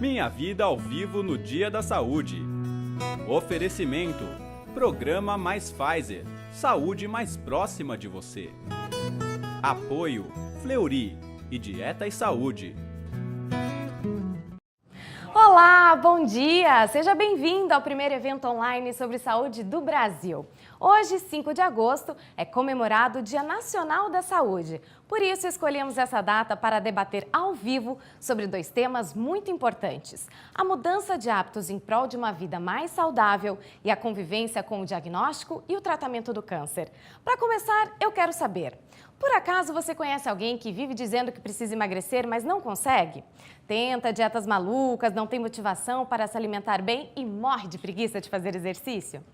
Minha Vida ao vivo no Dia da Saúde. Oferecimento: Programa Mais Pfizer. Saúde mais próxima de você. Apoio: Fleury e Dieta e Saúde. Olá, bom dia! Seja bem-vindo ao primeiro evento online sobre saúde do Brasil. Hoje, 5 de agosto, é comemorado o Dia Nacional da Saúde. Por isso, escolhemos essa data para debater ao vivo sobre 2 temas muito importantes: a mudança de hábitos em prol de uma vida mais saudável e a convivência com o diagnóstico e o tratamento do câncer. Para começar, eu quero saber: por acaso você conhece alguém que vive dizendo que precisa emagrecer, mas não consegue? Tenta dietas malucas, não tem motivação para se alimentar bem e morre de preguiça de fazer exercício?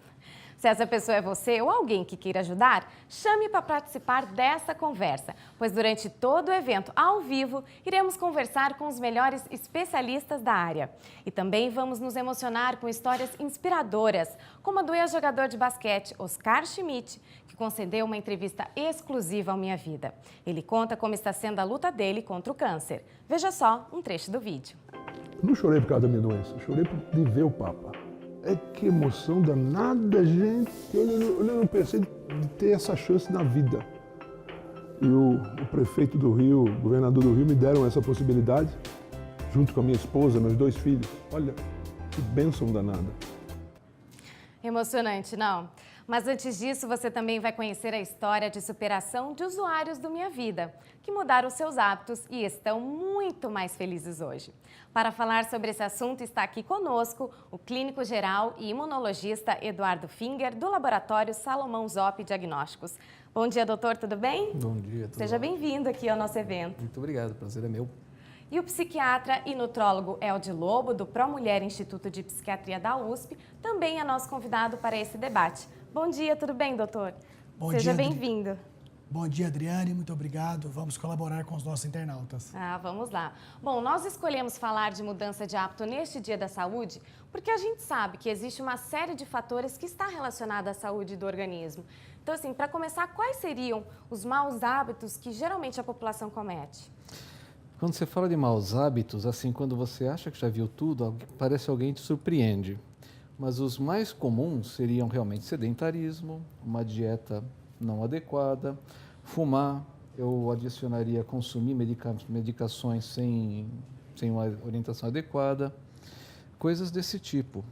Se essa pessoa é você ou alguém que queira ajudar, chame para participar dessa conversa, pois durante todo o evento, ao vivo, iremos conversar com os melhores especialistas da área. E também vamos nos emocionar com histórias inspiradoras, como a do ex-jogador de basquete Oscar Schmidt, que concedeu uma entrevista exclusiva ao Minha Vida. Ele conta como está sendo a luta dele contra o câncer. Veja só um trecho do vídeo. Eu não chorei por causa da minha doença, eu chorei por ver o Papa. Que emoção danada, gente. Eu não pensei de ter essa chance na vida. E o prefeito do Rio, o governador do Rio, me deram essa possibilidade, junto com a minha esposa, meus 2 filhos. Olha, que bênção danada. Emocionante, não? Mas antes disso, você também vai conhecer a história de superação de usuários do Minha Vida, que mudaram seus hábitos e estão muito mais felizes hoje. Para falar sobre esse assunto, está aqui conosco o clínico geral e imunologista Eduardo Finger, do laboratório Salomão Zop Diagnósticos. Bom dia, doutor, tudo bem? Bom dia, tudo Seja bem? bem-vindo aqui ao nosso evento. Muito obrigado, o prazer é meu. E o psiquiatra e nutrólogo Elde Lobo, do ProMulher Instituto de Psiquiatria da USP, também é nosso convidado para esse debate. Bom dia, tudo bem, doutor? Bom Seja dia, bem-vindo. Bom dia, Adriane, muito obrigado. Vamos colaborar com os nossos internautas. Vamos lá. Bom, nós escolhemos falar de mudança de hábito neste Dia da Saúde porque a gente sabe que existe uma série de fatores que está relacionada à saúde do organismo. Então, assim, para começar, quais seriam os maus hábitos que geralmente a população comete? Quando você fala de maus hábitos, assim, quando você acha que já viu tudo, parece alguém te surpreende. Mas os mais comuns seriam realmente sedentarismo, uma dieta não adequada, fumar, eu adicionaria consumir medicações sem uma orientação adequada, coisas desse tipo.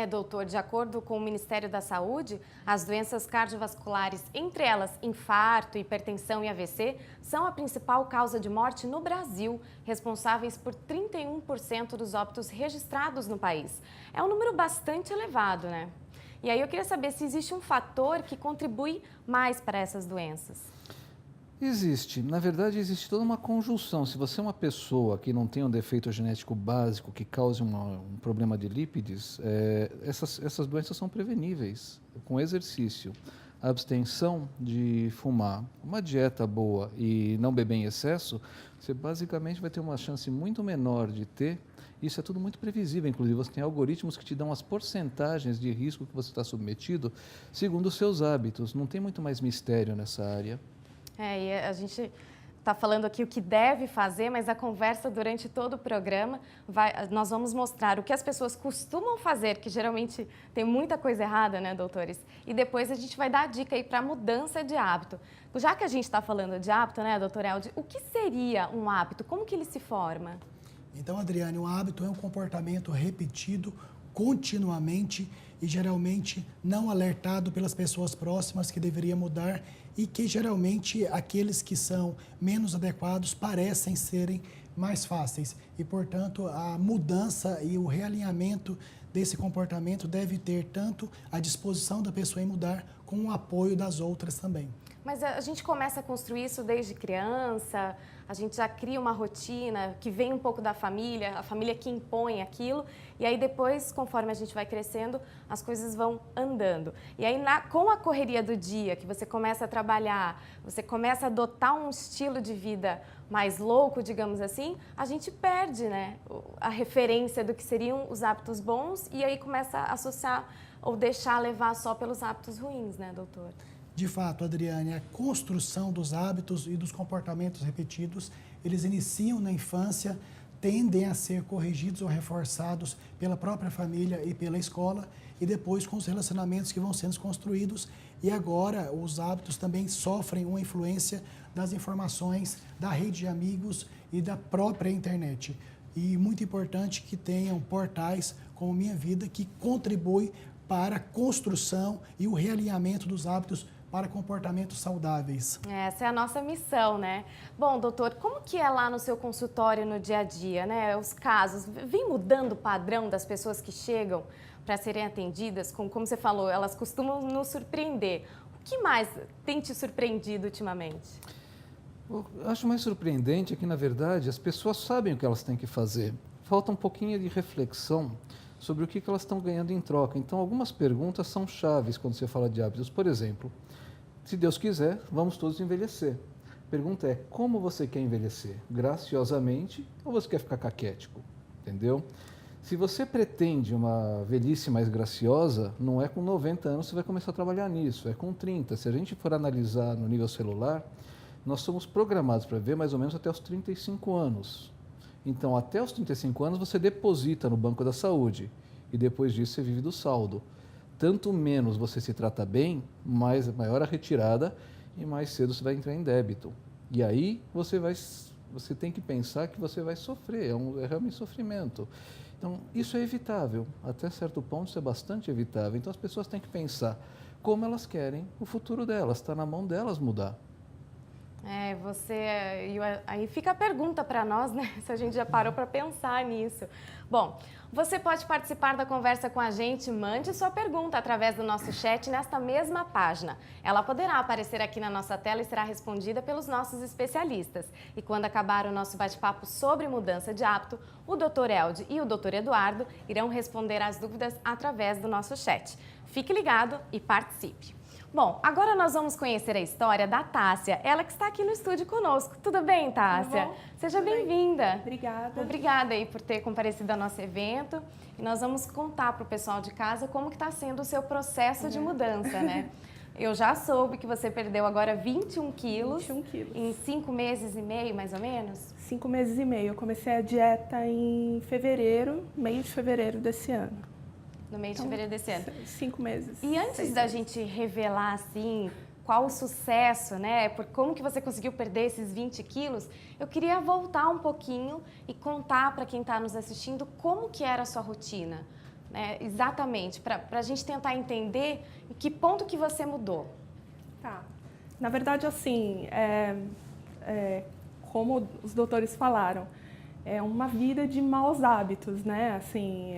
Doutor, de acordo com o Ministério da Saúde, as doenças cardiovasculares, entre elas infarto, hipertensão e AVC, são a principal causa de morte no Brasil, responsáveis por 31% dos óbitos registrados no país. É um número bastante elevado, né? E aí eu queria saber se existe um fator que contribui mais para essas doenças. Existe. Na verdade, existe toda uma conjunção. Se você é uma pessoa que não tem um defeito genético básico que cause um problema de lípides, essas doenças são preveníveis com exercício, a abstenção de fumar, uma dieta boa e não beber em excesso, você basicamente vai ter uma chance muito menor de ter. Isso é tudo muito previsível, inclusive você tem algoritmos que te dão as porcentagens de risco que você está submetido segundo os seus hábitos. Não tem muito mais mistério nessa área. E a gente está falando aqui o que deve fazer, mas a conversa durante todo o programa, nós vamos mostrar o que as pessoas costumam fazer, que geralmente tem muita coisa errada, né, doutores? E depois a gente vai dar a dica aí para mudança de hábito. Já que a gente está falando de hábito, né, doutor Elde, o que seria um hábito? Como que ele se forma? Então, Adriane, um hábito é um comportamento repetido continuamente e geralmente não alertado pelas pessoas próximas que deveria mudar e que geralmente aqueles que são menos adequados parecem serem mais fáceis. E, portanto, a mudança e o realinhamento desse comportamento deve ter tanto a disposição da pessoa em mudar, como o apoio das outras também. Mas a gente começa a construir isso desde criança, a gente já cria uma rotina que vem um pouco da família, a família que impõe aquilo, e aí depois, conforme a gente vai crescendo, as coisas vão andando. E aí, com a correria do dia, que você começa a trabalhar, você começa a adotar um estilo de vida mais louco, digamos assim, a gente perde, né, a referência do que seriam os hábitos bons e aí começa a associar ou deixar levar só pelos hábitos ruins, né, doutor? De fato, Adriane, a construção dos hábitos e dos comportamentos repetidos, eles iniciam na infância, tendem a ser corrigidos ou reforçados pela própria família e pela escola, e depois com os relacionamentos que vão sendo construídos. E agora os hábitos também sofrem uma influência das informações da rede de amigos e da própria internet. E muito importante que tenham portais como Minha Vida, que contribuem para a construção e o realinhamento dos hábitos para comportamentos saudáveis. Essa é a nossa missão, né? Bom, doutor, como que é lá no seu consultório no dia a dia, né? Os casos, vem mudando o padrão das pessoas que chegam para serem atendidas? Como você falou, elas costumam nos surpreender. O que mais tem te surpreendido ultimamente? Eu acho mais surpreendente é que, na verdade, as pessoas sabem o que elas têm que fazer. Falta um pouquinho de reflexão sobre o que elas estão ganhando em troca. Então, algumas perguntas são chaves quando você fala de hábitos. Por exemplo, se Deus quiser, vamos todos envelhecer. A pergunta é, como você quer envelhecer? Graciosamente ou você quer ficar caquético? Entendeu? Se você pretende uma velhice mais graciosa, não é com 90 anos que você vai começar a trabalhar nisso, é com 30. Se a gente for analisar no nível celular, nós somos programados para viver mais ou menos até os 35 anos. Então, até os 35 anos, você deposita no Banco da Saúde e depois disso você vive do saldo. Tanto menos você se trata bem, maior a retirada e mais cedo você vai entrar em débito. E aí você tem que pensar que você vai sofrer, é realmente sofrimento. Então, isso é evitável, até certo ponto isso é bastante evitável. Então, as pessoas têm que pensar como elas querem o futuro delas, está na mão delas mudar. Aí fica a pergunta para nós, né? Se a gente já parou para pensar nisso. Bom, você pode participar da conversa com a gente, mande sua pergunta através do nosso chat nesta mesma página. Ela poderá aparecer aqui na nossa tela e será respondida pelos nossos especialistas. E quando acabar o nosso bate-papo sobre mudança de hábito, o Dr. Elde e o Dr. Eduardo irão responder as dúvidas através do nosso chat. Fique ligado e participe. Bom, agora nós vamos conhecer a história da Tássia, ela que está aqui no estúdio conosco. Tudo bem, Tássia? Tudo bom? Seja bem-vinda. Obrigada. Obrigada aí por ter comparecido ao nosso evento. E nós vamos contar para o pessoal de casa como que está sendo o seu processo de mudança, né? Eu já soube que você perdeu agora 21 quilos. 21 quilos. Em 5 meses e meio, mais ou menos? 5 meses e meio. Eu comecei a dieta em fevereiro, meio de fevereiro desse ano. No meio de fevereiro desse ano. 5 meses. E antes da gente revelar, assim, qual o sucesso, né? Como que você conseguiu perder esses 20 quilos, eu queria voltar um pouquinho e contar para quem está nos assistindo como que era a sua rotina, né? Exatamente, para a gente tentar entender em que ponto que você mudou. Tá. Na verdade, assim, como os doutores falaram, é uma vida de maus hábitos, né? Assim,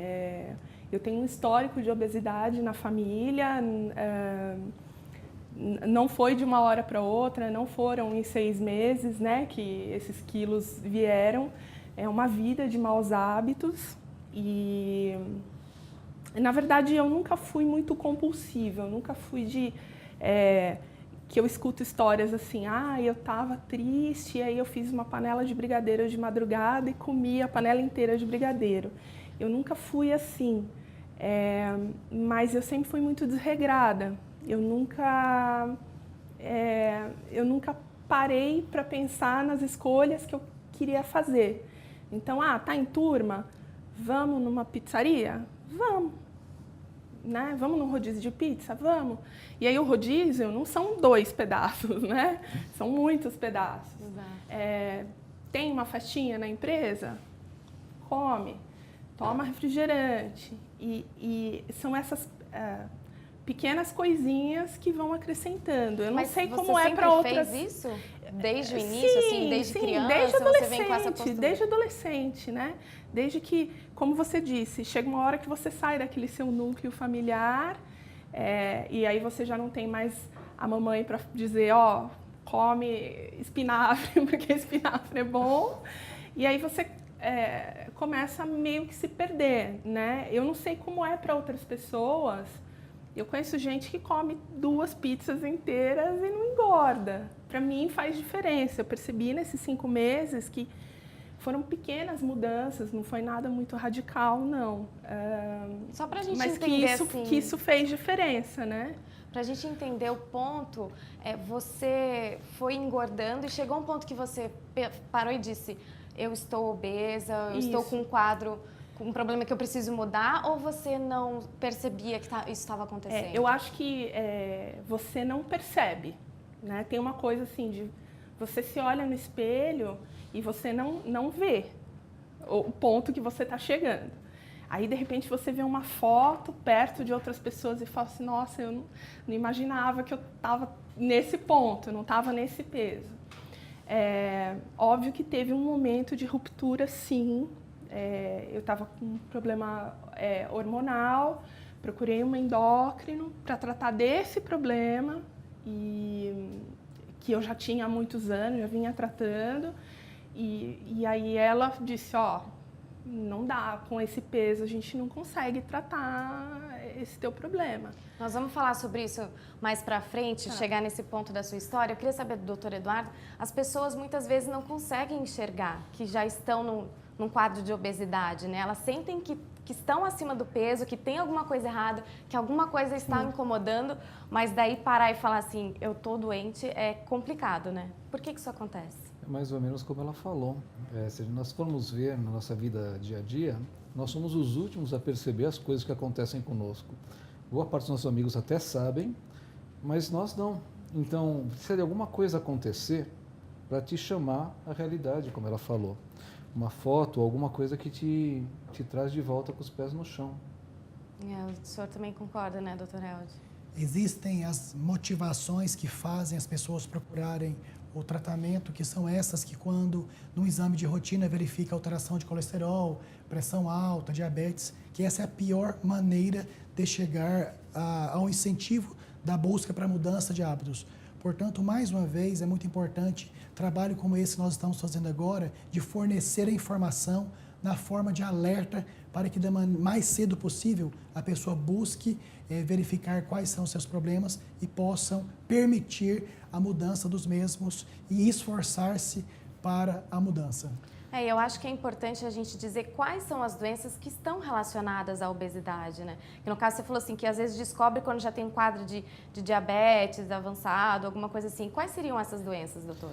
eu tenho um histórico de obesidade na família, não foi de uma hora para outra, não foram em 6 meses, né, que esses quilos vieram. É uma vida de maus hábitos e, na verdade, eu nunca fui muito compulsiva, eu nunca fui de... que eu escuto histórias assim, eu estava triste, aí eu fiz uma panela de brigadeiro de madrugada e comi a panela inteira de brigadeiro. Eu nunca fui assim, mas eu sempre fui muito desregrada. Eu nunca parei para pensar nas escolhas que eu queria fazer. Então, tá em turma? Vamos numa pizzaria? Vamos. Né? Vamos num rodízio de pizza? Vamos. E aí o rodízio não são 2 pedaços, né? São muitos pedaços. Tem uma festinha na empresa? Come. Toma refrigerante. E são essas pequenas coisinhas que vão acrescentando. Eu não sei como é para outras. Você sempre fez isso? Desde o início, assim, desde criança? Desde você vem com essa postura? Desde adolescente, né? Desde que, como você disse, chega uma hora que você sai daquele seu núcleo familiar e aí você já não tem mais a mamãe para dizer, come espinafre, porque espinafre é bom. E aí você começa a meio que se perder, né? Eu não sei como é para outras pessoas. Eu conheço gente que come 2 pizzas inteiras e não engorda. Para mim faz diferença. Eu percebi nesses 5 meses que foram pequenas mudanças, não foi nada muito radical, não. Só para a gente mas entender, que isso fez diferença, né? Para a gente entender o ponto, você foi engordando e chegou um ponto que você parou e disse, eu estou obesa, eu estou com um quadro, com um problema que eu preciso mudar, ou você não percebia que isso estava acontecendo? Eu acho que você não percebe, né? Tem uma coisa assim de você se olha no espelho e você não vê o ponto que você está chegando. Aí, de repente, você vê uma foto perto de outras pessoas e fala assim, nossa, eu não imaginava que eu estava nesse ponto, eu não estava nesse peso. Óbvio que teve um momento de ruptura, sim. Eu estava com um problema hormonal, procurei um endócrino para tratar desse problema, e que eu já tinha há muitos anos, já vinha tratando. E aí ela disse, não dá, com esse peso a gente não consegue tratar esse teu problema. Nós vamos falar sobre isso mais pra frente, chegar nesse ponto da sua história. Eu queria saber do Dr. Eduardo, as pessoas muitas vezes não conseguem enxergar que já estão num quadro de obesidade, né? Elas sentem que estão acima do peso, que tem alguma coisa errada, que alguma coisa está incomodando, mas daí parar e falar assim, eu tô doente, é complicado, né? Por que isso acontece? É mais ou menos como ela falou. Se nós formos ver na nossa vida dia a dia, nós somos os últimos a perceber as coisas que acontecem conosco. Boa parte dos nossos amigos até sabem, mas nós não. Então, se alguma coisa acontecer, para te chamar à realidade, como ela falou. Uma foto, alguma coisa que te traz de volta com os pés no chão. O senhor também concorda, né, doutor Held? Existem as motivações que fazem as pessoas procurarem o tratamento, que são essas que quando no exame de rotina verifica alteração de colesterol, pressão alta, diabetes, que essa é a pior maneira de chegar ao incentivo da busca para mudança de hábitos. Portanto, mais uma vez, é muito importante trabalho como esse que nós estamos fazendo agora, de fornecer a informação na forma de alerta para que, mais cedo possível, a pessoa busque verificar quais são os seus problemas e possam permitir a mudança dos mesmos e esforçar-se para a mudança. Eu acho que é importante a gente dizer quais são as doenças que estão relacionadas à obesidade, né? Que no caso você falou assim, que às vezes descobre quando já tem um quadro de diabetes avançado, alguma coisa assim. Quais seriam essas doenças, doutor?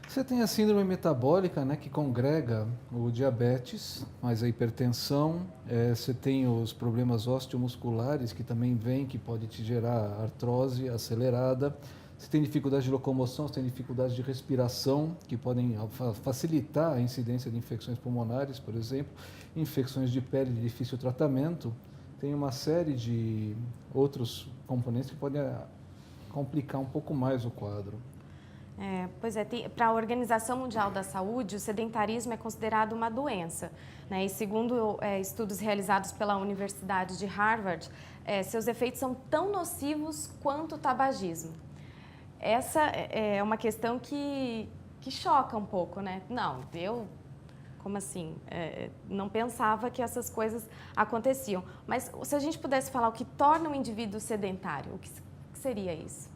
Você tem a síndrome metabólica, né, que congrega o diabetes, mais a hipertensão. Você tem os problemas osteomusculares, que também vem, que pode te gerar artrose acelerada. Você tem dificuldade de locomoção, você tem dificuldade de respiração, que podem facilitar a incidência de infecções pulmonares, por exemplo. Infecções de pele de difícil tratamento. Tem uma série de outros componentes que podem complicar um pouco mais o quadro. Para a Organização Mundial da Saúde, o sedentarismo é considerado uma doença, né? E segundo estudos realizados pela Universidade de Harvard, seus efeitos são tão nocivos quanto o tabagismo. Essa é uma questão que choca um pouco, né? Não, como assim? Não pensava que essas coisas aconteciam. Mas se a gente pudesse falar o que torna um indivíduo sedentário, o que seria isso?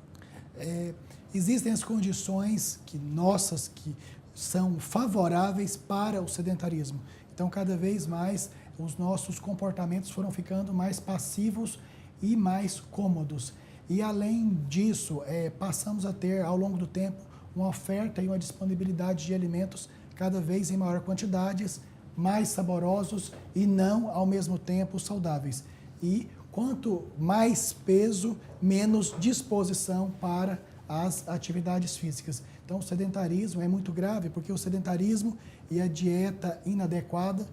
Existem as condições que são favoráveis para o sedentarismo. Então, cada vez mais, os nossos comportamentos foram ficando mais passivos e mais cômodos. E, além disso, passamos a ter, ao longo do tempo, uma oferta e uma disponibilidade de alimentos cada vez em maior quantidades, mais saborosos e não, ao mesmo tempo, saudáveis. E quanto mais peso, menos disposição para as atividades físicas. Então, o sedentarismo é muito grave, porque o sedentarismo e a dieta inadequada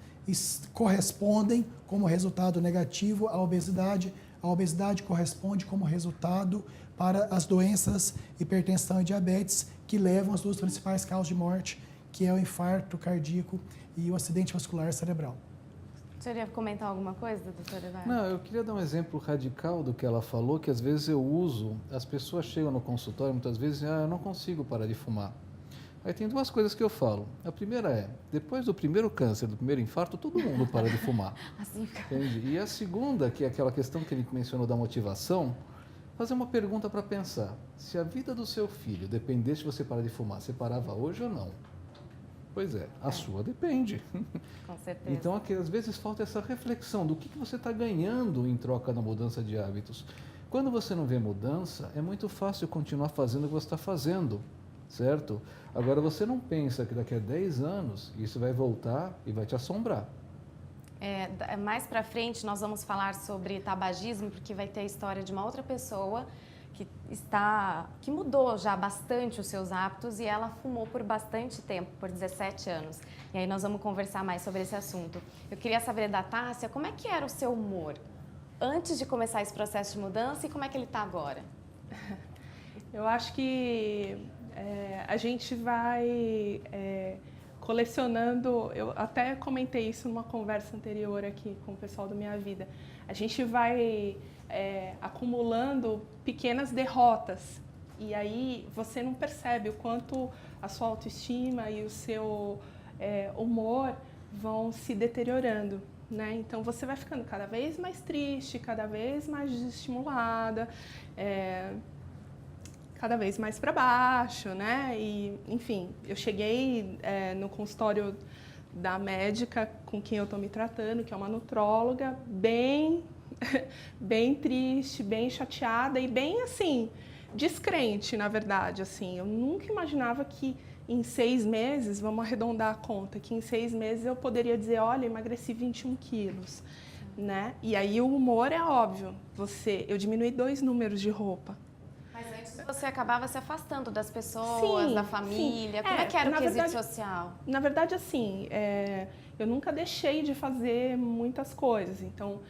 correspondem como resultado negativo à obesidade. A obesidade corresponde como resultado para as doenças hipertensão e diabetes, que levam às duas principais causas de morte, que é o infarto cardíaco e o acidente vascular cerebral. Você ia comentar alguma coisa, doutora Eduardo? Não, eu queria dar um exemplo radical do que ela falou, que às vezes eu uso, as pessoas chegam no consultório, muitas vezes, eu não consigo parar de fumar. Aí tem duas coisas que eu falo. A primeira é, depois do primeiro câncer, do primeiro infarto, todo mundo para de fumar. Assim, Entende? E a segunda, que é aquela questão que ele mencionou da motivação, fazer uma pergunta para pensar. Se a vida do seu filho dependesse de você parar de fumar, você parava hoje ou não? Pois é, a sua depende. com certeza. Então, aqui, às vezes falta essa reflexão do que você está ganhando em troca da mudança de hábitos. Quando você não vê mudança, é muito fácil continuar fazendo o que você está fazendo. certo? Agora, você não pensa que daqui a 10 anos isso vai voltar e vai te assombrar. Mais pra frente nós vamos falar sobre tabagismo, porque vai ter a história de uma outra pessoa que mudou já bastante os seus hábitos e ela fumou por bastante tempo, por 17 anos. E aí nós vamos conversar mais sobre esse assunto. Eu queria saber da Tássia, como é que era o seu humor antes de começar esse processo de mudança e como é que ele está agora? Eu acho que a gente vai colecionando, eu até comentei isso numa conversa anterior aqui com o pessoal do Minha Vida, a gente vai acumulando pequenas derrotas e aí você não percebe o quanto a sua autoestima e o seu humor vão se deteriorando, né? Então você vai ficando cada vez mais triste, cada vez mais desestimulada, cada vez mais para baixo, né? E, enfim, eu cheguei no consultório da médica com quem eu estou me tratando, que é uma nutróloga, bem triste, bem chateada e bem, assim, descrente, na verdade, assim. Eu nunca imaginava que em 6 meses, vamos arredondar a conta, que em 6 meses eu poderia dizer, olha, emagreci 21 quilos, né? E aí o humor é óbvio, eu diminuí 2 números de roupa. Mas antes você acabava se afastando das pessoas, da família, como é que era o quesito social? Na verdade, assim, eu nunca deixei de fazer muitas coisas, então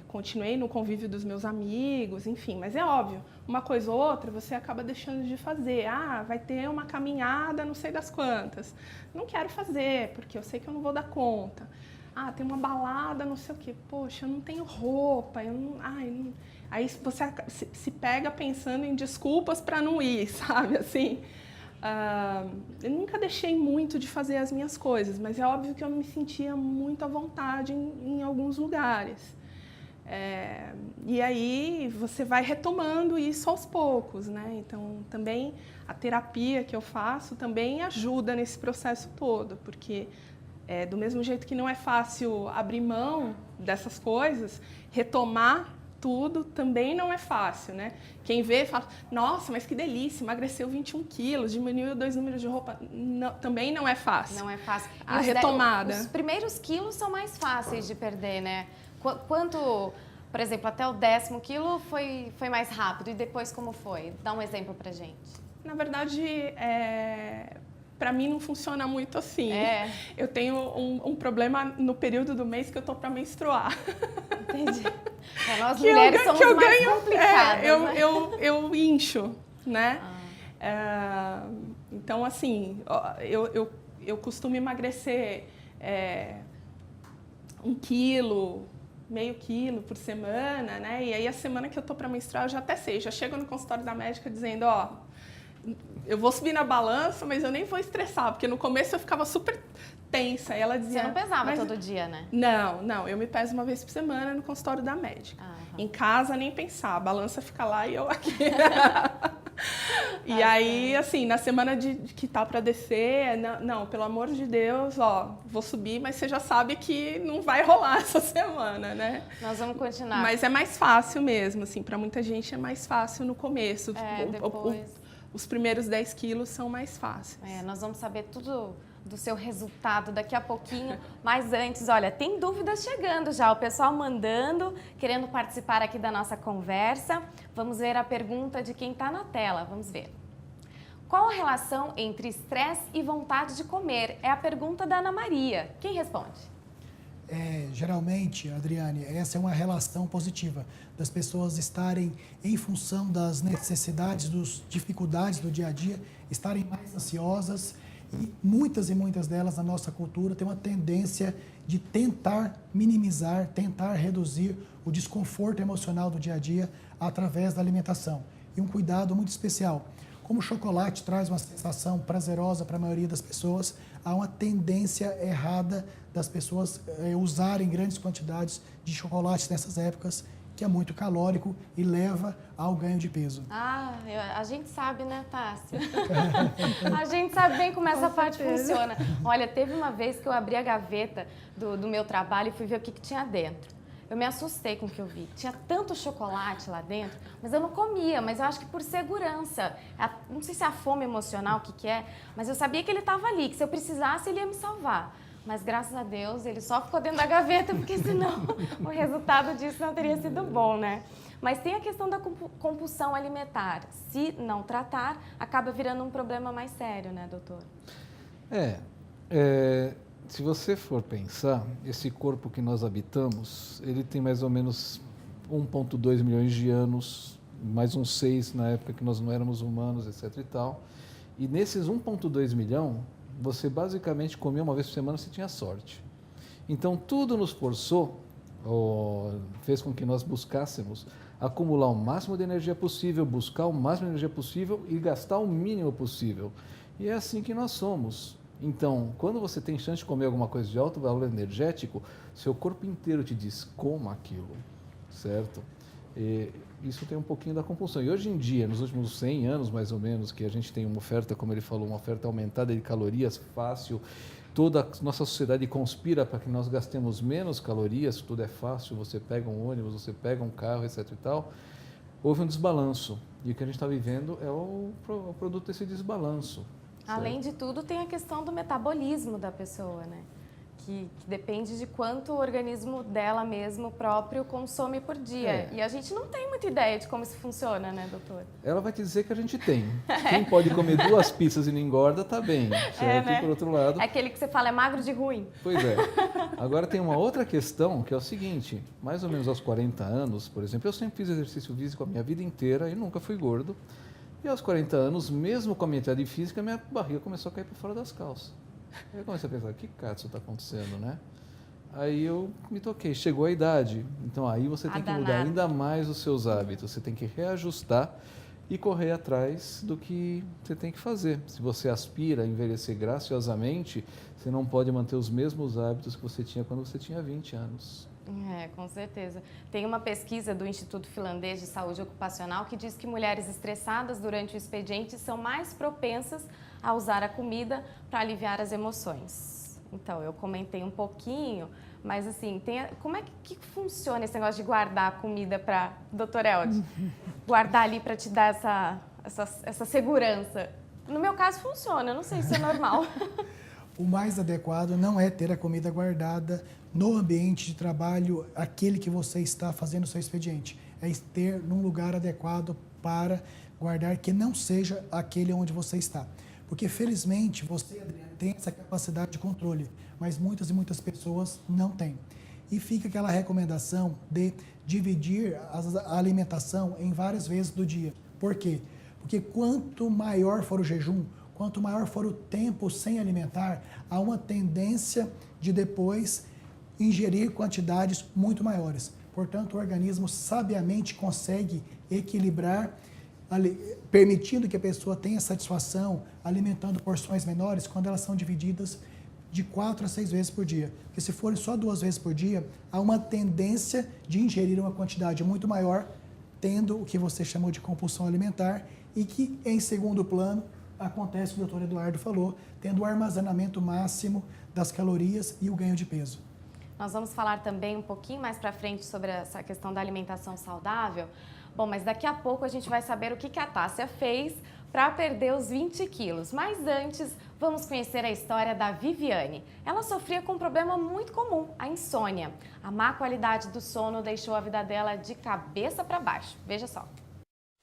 continuei no convívio dos meus amigos, enfim, mas é óbvio, uma coisa ou outra você acaba deixando de fazer. Ah, vai ter uma caminhada não sei das quantas, não quero fazer, porque eu sei que eu não vou dar conta. Ah, tem uma balada, não sei o quê, poxa, eu não tenho roupa, Aí você se pega pensando em desculpas para não ir, sabe, assim. Eu nunca deixei muito de fazer as minhas coisas, mas é óbvio que eu não me sentia muito à vontade em alguns lugares. E aí você vai retomando isso aos poucos, né? Então, também a terapia que eu faço também ajuda nesse processo todo, porque do mesmo jeito que não é fácil abrir mão dessas coisas, retomar tudo também não é fácil, né? Quem vê fala, nossa, mas que delícia, emagreceu 21 quilos, diminuiu 2 números de roupa. Não, também não é fácil. Não é fácil. A retomada. Os primeiros quilos são mais fáceis de perder, né? Quanto, por exemplo, até o 10º quilo foi mais rápido e depois como foi? Dá um exemplo pra gente. Na verdade, para mim não funciona muito assim. Eu tenho um problema no período do mês que eu tô para menstruar. Entendi. Nós mulheres somos mais complicadas, né? Eu incho, né? Então, assim, eu costumo emagrecer 1 quilo, meio quilo por semana, né? E aí a semana que eu tô para menstruar, eu já até sei, já chego no consultório da médica dizendo, eu vou subir na balança, mas eu nem vou estressar, porque no começo eu ficava super tensa. E ela dizia... Você não pesava todo dia, né? Não. Eu me peso uma vez por semana no consultório da médica. Em casa, nem pensar. A balança fica lá e eu aqui. E aí, assim, na semana que tá para descer, não, pelo amor de Deus, vou subir, mas você já sabe que não vai rolar essa semana, né? Nós vamos continuar. Mas é mais fácil mesmo, assim, para muita gente é mais fácil no começo. Depois... Os primeiros 10 quilos são mais fáceis. Nós vamos saber tudo do seu resultado daqui a pouquinho. Mas antes, olha, tem dúvidas chegando já. O pessoal mandando, querendo participar aqui da nossa conversa. Vamos ver a pergunta de quem está na tela. Vamos ver. Qual a relação entre estresse e vontade de comer? É a pergunta da Ana Maria. Quem responde? Geralmente, Adriane, essa é uma relação positiva das pessoas estarem em função das necessidades, das dificuldades do dia a dia, estarem mais ansiosas e muitas delas na nossa cultura têm uma tendência de tentar minimizar, tentar reduzir o desconforto emocional do dia a dia através da alimentação. E um cuidado muito especial. Como o chocolate traz uma sensação prazerosa para a maioria das pessoas, há uma tendência errada das pessoas usarem grandes quantidades de chocolate nessas épocas, que é muito calórico e leva ao ganho de peso. A gente sabe, né, Tássia? A gente sabe bem como essa parte funciona. Olha, teve uma vez que eu abri a gaveta do meu trabalho e fui ver o que tinha dentro. eu me assustei com o que eu vi. Tinha tanto chocolate lá dentro, mas eu não comia, mas eu acho que por segurança. Não sei se é a fome emocional, o que que é, mas eu sabia que ele estava ali, que se eu precisasse ele ia me salvar. Mas graças a Deus ele só ficou dentro da gaveta, porque senão o resultado disso não teria sido bom, né? Mas tem a questão da compulsão alimentar. Se não tratar, acaba virando um problema mais sério, né, doutor? Se você for pensar, esse corpo que nós habitamos, ele tem mais ou menos 1,2 milhões de anos, mais uns 6 na época que nós não éramos humanos, etc e tal. E nesses 1,2 milhão, você basicamente comia uma vez por semana, você tinha sorte. Então, tudo nos forçou, fez com que nós buscássemos acumular o máximo de energia possível, buscar o máximo de energia possível e gastar o mínimo possível. E é assim que nós somos. Então, quando você tem chance de comer alguma coisa de alto valor energético, seu corpo inteiro te diz, coma aquilo, certo? E isso tem um pouquinho da compulsão. E hoje em dia, nos últimos 100 anos mais ou menos, que a gente tem uma oferta, como ele falou, uma oferta aumentada de calorias fácil, toda a nossa sociedade conspira para que nós gastemos menos calorias, tudo é fácil, você pega um ônibus, você pega um carro, etc e tal, houve um desbalanço. E o que a gente está vivendo é o produto desse desbalanço. Além de tudo, tem a questão do metabolismo da pessoa, né? Que depende de quanto o organismo dela mesmo próprio consome por dia. E a gente não tem muita ideia de como isso funciona, né, doutor? Ela vai te dizer que a gente tem. Quem pode comer 2 pizzas e não engorda, tá bem, certo? Né? E por outro lado... É aquele que você fala é magro de ruim. Pois é. Agora tem uma outra questão, que é o seguinte, mais ou menos aos 40 anos, por exemplo, eu sempre fiz exercício físico a minha vida inteira e nunca fui gordo. E aos 40 anos, mesmo com a minha atividade física, minha barriga começou a cair para fora das calças. Aí eu comecei a pensar, que isso está acontecendo, né? Aí eu me toquei, chegou a idade. Então aí você tem que mudar ainda mais os seus hábitos. Você tem que reajustar e correr atrás do que você tem que fazer. Se você aspira a envelhecer graciosamente, você não pode manter os mesmos hábitos que você tinha quando você tinha 20 anos. Com certeza. Tem uma pesquisa do Instituto Finlandês de Saúde Ocupacional que diz que mulheres estressadas durante o expediente são mais propensas a usar a comida para aliviar as emoções. Então, eu comentei um pouquinho, mas assim, como é que funciona esse negócio de guardar a comida para... Doutor Elde, guardar ali para te dar essa segurança? No meu caso, funciona. Eu não sei se é normal. O mais adequado não é ter a comida guardada no ambiente de trabalho, aquele que você está fazendo o seu expediente. É ter num lugar adequado para guardar, que não seja aquele onde você está. Porque, felizmente, você, Adriana, tem essa capacidade de controle, mas muitas e muitas pessoas não têm. E fica aquela recomendação de dividir a alimentação em várias vezes do dia. Por quê? Porque quanto maior for o jejum, quanto maior for o tempo sem alimentar, há uma tendência de depois ingerir quantidades muito maiores. Portanto, o organismo sabiamente consegue equilibrar, permitindo que a pessoa tenha satisfação, alimentando porções menores quando elas são divididas de 4 a 6 vezes por dia. Porque se forem só 2 vezes por dia, há uma tendência de ingerir uma quantidade muito maior, tendo o que você chamou de compulsão alimentar e que, em segundo plano, acontece o que o doutor Eduardo falou, tendo o armazenamento máximo das calorias e o ganho de peso. Nós vamos falar também um pouquinho mais para frente sobre essa questão da alimentação saudável. Bom, mas daqui a pouco a gente vai saber o que a Tássia fez para perder os 20 quilos. Mas antes, vamos conhecer a história da Viviane. Ela sofria com um problema muito comum, a insônia. A má qualidade do sono deixou a vida dela de cabeça para baixo. Veja só.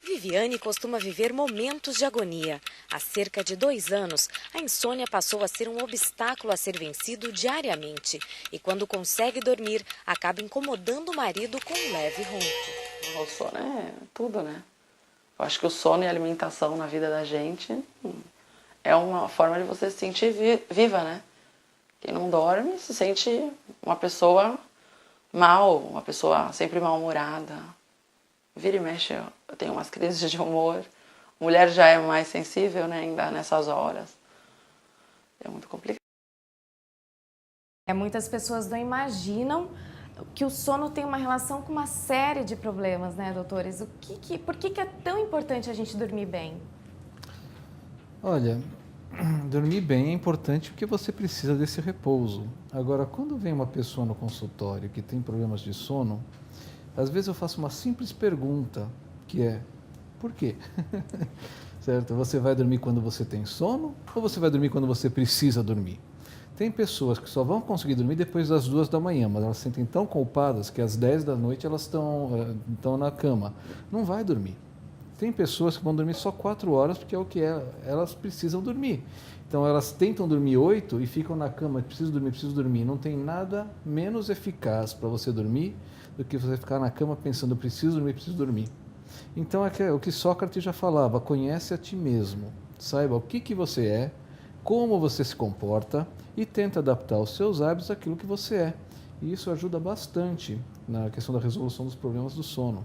Viviane costuma viver momentos de agonia. Há cerca de 2 anos, a insônia passou a ser um obstáculo a ser vencido diariamente. E quando consegue dormir, acaba incomodando o marido com um leve ronco. O sono é tudo, né? Eu acho que o sono e a alimentação na vida da gente é uma forma de você se sentir viva, né? Quem não dorme se sente uma pessoa mal, uma pessoa sempre mal-humorada. Vira e mexe, eu tenho umas crises de humor. Mulher já é mais sensível, né, ainda nessas horas. É muito complicado. Muitas pessoas não imaginam que o sono tem uma relação com uma série de problemas, né, doutores? Por que é tão importante a gente dormir bem? Olha, Dormir bem é importante porque você precisa desse repouso. Agora, quando vem uma pessoa no consultório que tem problemas de sono, às vezes eu faço uma simples pergunta, que é: por quê? Certo? Você vai dormir quando você tem sono ou você vai dormir quando você precisa dormir? Tem pessoas que só vão conseguir dormir depois das 2 da manhã, mas elas se sentem tão culpadas que às 10 da noite elas estão na cama. Não vai dormir. Tem pessoas que vão dormir só 4 horas porque é o que elas precisam dormir. Então elas tentam dormir 8 e ficam na cama, preciso dormir. Não tem nada menos eficaz para você dormir do que você ficar na cama pensando, preciso dormir. Então é o que Sócrates já falava: conhece a ti mesmo, saiba o que você é, como você se comporta e tenta adaptar os seus hábitos àquilo que você é. E isso ajuda bastante na questão da resolução dos problemas do sono.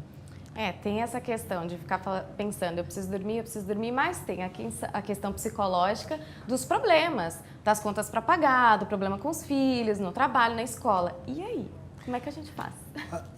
Tem essa questão de ficar pensando, eu preciso dormir, mas tem a questão psicológica dos problemas, das contas para pagar, do problema com os filhos, no trabalho, na escola. E aí, como é que a gente faz?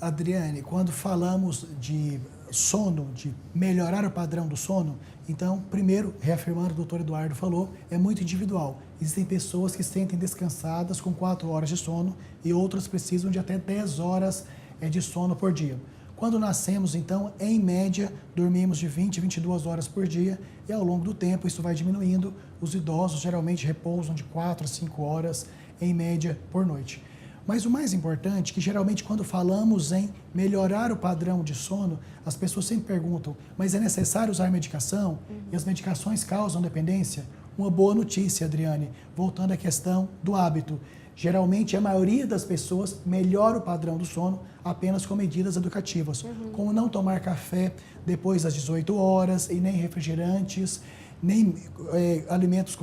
Adriane, quando falamos de sono, de melhorar o padrão do sono, então, primeiro, reafirmando o que o doutor Eduardo falou, é muito individual. Existem pessoas que se sentem descansadas com 4 horas de sono e outras precisam de até 10 horas de sono por dia. Quando nascemos, então, em média, dormimos de 20 a 22 horas por dia e ao longo do tempo isso vai diminuindo. Os idosos geralmente repousam de 4 a 5 horas, em média, por noite. Mas o mais importante é que geralmente quando falamos em melhorar o padrão de sono, as pessoas sempre perguntam, mas é necessário usar medicação? E as medicações causam dependência? Uma boa notícia, Adriane, voltando à questão do hábito. Geralmente, a maioria das pessoas melhora o padrão do sono apenas com medidas educativas, como não tomar café depois das 18 horas, e nem refrigerantes, nem alimentos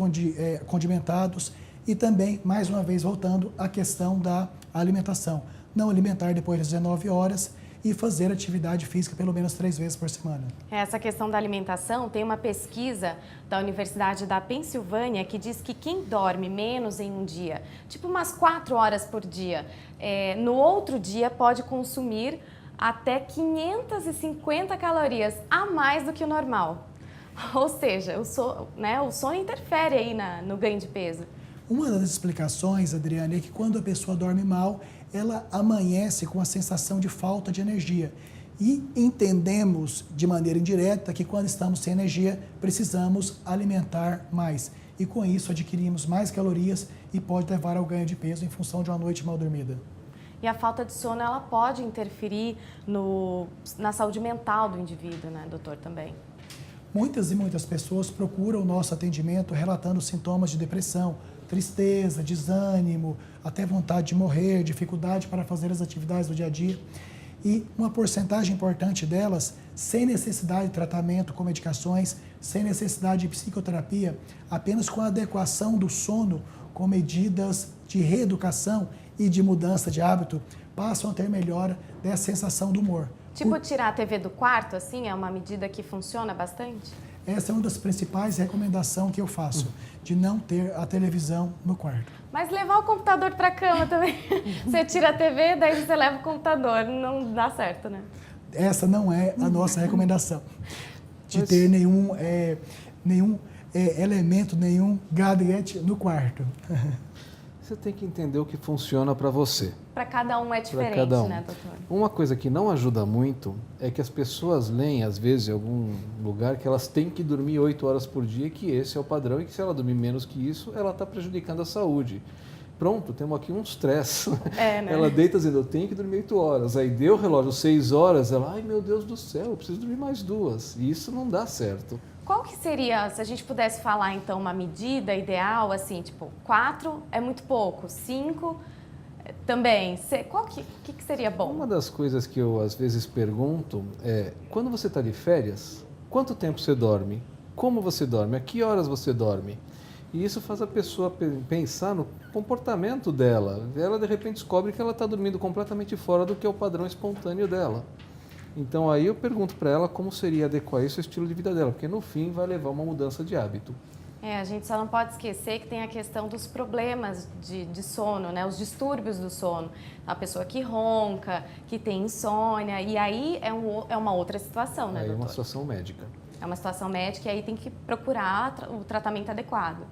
condimentados, e também, mais uma vez, voltando à questão da alimentação. Não alimentar depois das 19 horas e fazer atividade física pelo menos 3 vezes por semana. Essa questão da alimentação, tem uma pesquisa da Universidade da Pensilvânia que diz que quem dorme menos em um dia, tipo umas 4 horas por dia, no outro dia pode consumir até 550 calorias a mais do que o normal. Ou seja, o sono interfere aí no ganho de peso. Uma das explicações, Adriane, é que quando a pessoa dorme mal, ela amanhece com a sensação de falta de energia. E entendemos de maneira indireta que quando estamos sem energia, precisamos alimentar mais. E com isso adquirimos mais calorias e pode levar ao ganho de peso em função de uma noite mal dormida. E a falta de sono, ela pode interferir na saúde mental do indivíduo, né, doutor, também? Muitas e muitas pessoas procuram o nosso atendimento relatando sintomas de depressão, tristeza, desânimo, até vontade de morrer, dificuldade para fazer as atividades do dia a dia. E uma porcentagem importante delas, sem necessidade de tratamento com medicações, sem necessidade de psicoterapia, apenas com a adequação do sono, com medidas de reeducação e de mudança de hábito, passam a ter melhora dessa sensação do humor. Tipo tirar a TV do quarto, assim, é uma medida que funciona bastante? Essa é uma das principais recomendações que eu faço, de não ter a televisão no quarto. Mas levar o computador para a cama também. Você tira a TV, daí você leva o computador, não dá certo, né? Essa não é a nossa recomendação, de ter nenhum elemento, nenhum gadget no quarto. Você tem que entender o que funciona para você. Para cada um é diferente, cada um. né, doutor? Uma coisa que não ajuda muito é que as pessoas leem, às vezes, em algum lugar, que elas têm que dormir 8 horas por dia, que esse é o padrão, e que se ela dormir menos que isso, ela está prejudicando a saúde. Pronto, temos aqui um estresse. Né? Ela deita dizendo, eu tenho que dormir 8 horas. Aí deu o relógio 6 horas, ela, ai meu Deus do céu, eu preciso dormir mais 2. E isso não dá certo. Qual que seria, se a gente pudesse falar, então, uma medida ideal, assim, tipo, 4 é muito pouco, 5 também. Qual que seria bom? Uma das coisas que eu, às vezes, pergunto é, quando você está de férias, quanto tempo você dorme? Como você dorme? A que horas você dorme? E isso faz a pessoa pensar no comportamento dela. Ela, de repente, descobre que ela está dormindo completamente fora do que é o padrão espontâneo dela. Então, aí eu pergunto para ela como seria adequar isso ao estilo de vida dela, porque no fim vai levar a uma mudança de hábito. A gente só não pode esquecer que tem a questão dos problemas de sono, né? Os distúrbios do sono. A pessoa que ronca, que tem insônia, e aí é uma outra situação, né, doutor? Aí é uma situação médica. É uma situação médica e aí tem que procurar o tratamento adequado.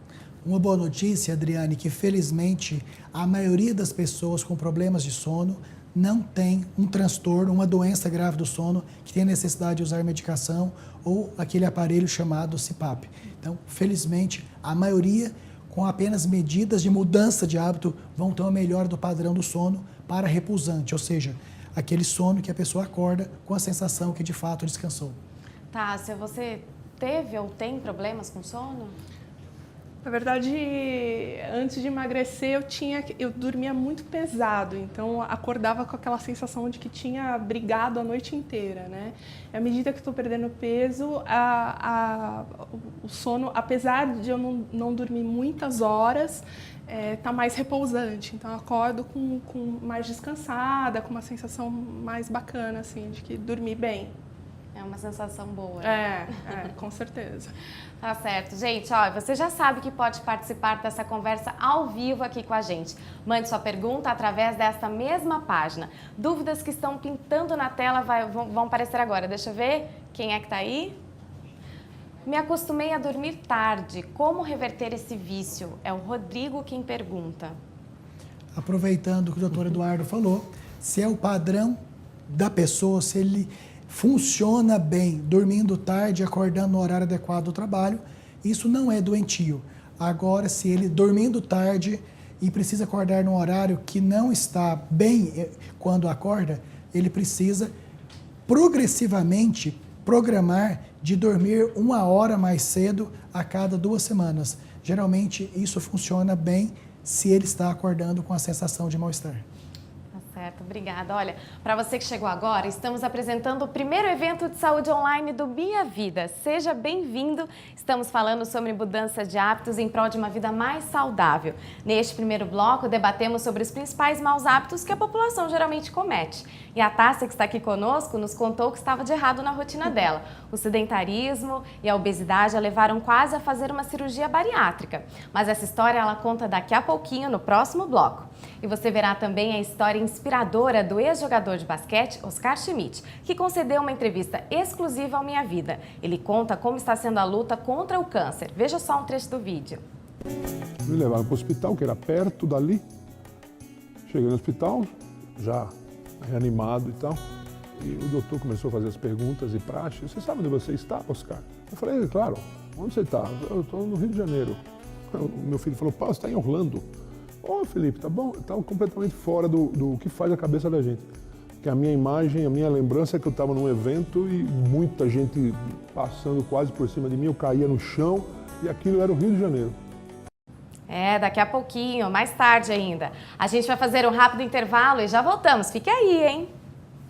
Uma boa notícia, Adriane, que felizmente a maioria das pessoas com problemas de sono não tem um transtorno, uma doença grave do sono que tem necessidade de usar medicação ou aquele aparelho chamado CPAP. Então, felizmente, a maioria com apenas medidas de mudança de hábito vão ter uma melhora do padrão do sono para repousante, ou seja, aquele sono que a pessoa acorda com a sensação que de fato descansou. Tássia, você teve ou tem problemas com sono? Na verdade, antes de emagrecer, eu dormia muito pesado, então acordava com aquela sensação de que tinha brigado a noite inteira, né? E à medida que estou perdendo peso, o sono, apesar de eu não dormir muitas horas, tá mais repousante. Então eu acordo com mais descansada, com uma sensação mais bacana, assim, de que dormi bem. É uma sensação boa. Né? Com certeza. Tá certo. Gente, ó, você já sabe que pode participar dessa conversa ao vivo aqui com a gente. Mande sua pergunta através desta mesma página. Dúvidas que estão pintando na tela vão aparecer agora. Deixa eu ver quem é que tá aí. Me acostumei a dormir tarde. Como reverter esse vício? É o Rodrigo quem pergunta. Aproveitando o que o doutor Eduardo falou, se é o padrão da pessoa, se ele funciona bem, dormindo tarde, acordando no horário adequado do trabalho, isso não é doentio. Agora, se ele dormindo tarde e precisa acordar num horário que não está bem quando acorda, ele precisa progressivamente programar de dormir 1 hora mais cedo a cada 2 semanas. Geralmente, isso funciona bem se ele está acordando com a sensação de mal-estar. Certo, obrigada. Olha, para você que chegou agora, estamos apresentando o primeiro evento de saúde online do Minha Vida. Seja bem-vindo. Estamos falando sobre mudança de hábitos em prol de uma vida mais saudável. Neste primeiro bloco, debatemos sobre os principais maus hábitos que a população geralmente comete. E a Tássia, que está aqui conosco, nos contou o que estava de errado na rotina dela. O sedentarismo e a obesidade a levaram quase a fazer uma cirurgia bariátrica. Mas essa história ela conta daqui a pouquinho, no próximo bloco. E você verá também a história inspiradora do ex-jogador de basquete, Oscar Schmidt, que concedeu uma entrevista exclusiva ao Minha Vida. Ele conta como está sendo a luta contra o câncer. Veja só um trecho do vídeo. Me levaram para o hospital, que era perto dali. Cheguei no hospital, já reanimado e tal. E o doutor começou a fazer as perguntas e praxe. Você sabe onde você está, Oscar? Eu falei, claro. Onde você está? Eu estou no Rio de Janeiro. O meu filho falou, pá, você está em Orlando. Ô, Felipe, tá bom? Estava completamente fora do que faz a cabeça da gente. Que a minha imagem, a minha lembrança é que eu estava num evento e muita gente passando quase por cima de mim, eu caía no chão e aquilo era o Rio de Janeiro. Daqui a pouquinho, mais tarde ainda. A gente vai fazer um rápido intervalo e já voltamos. Fique aí, hein?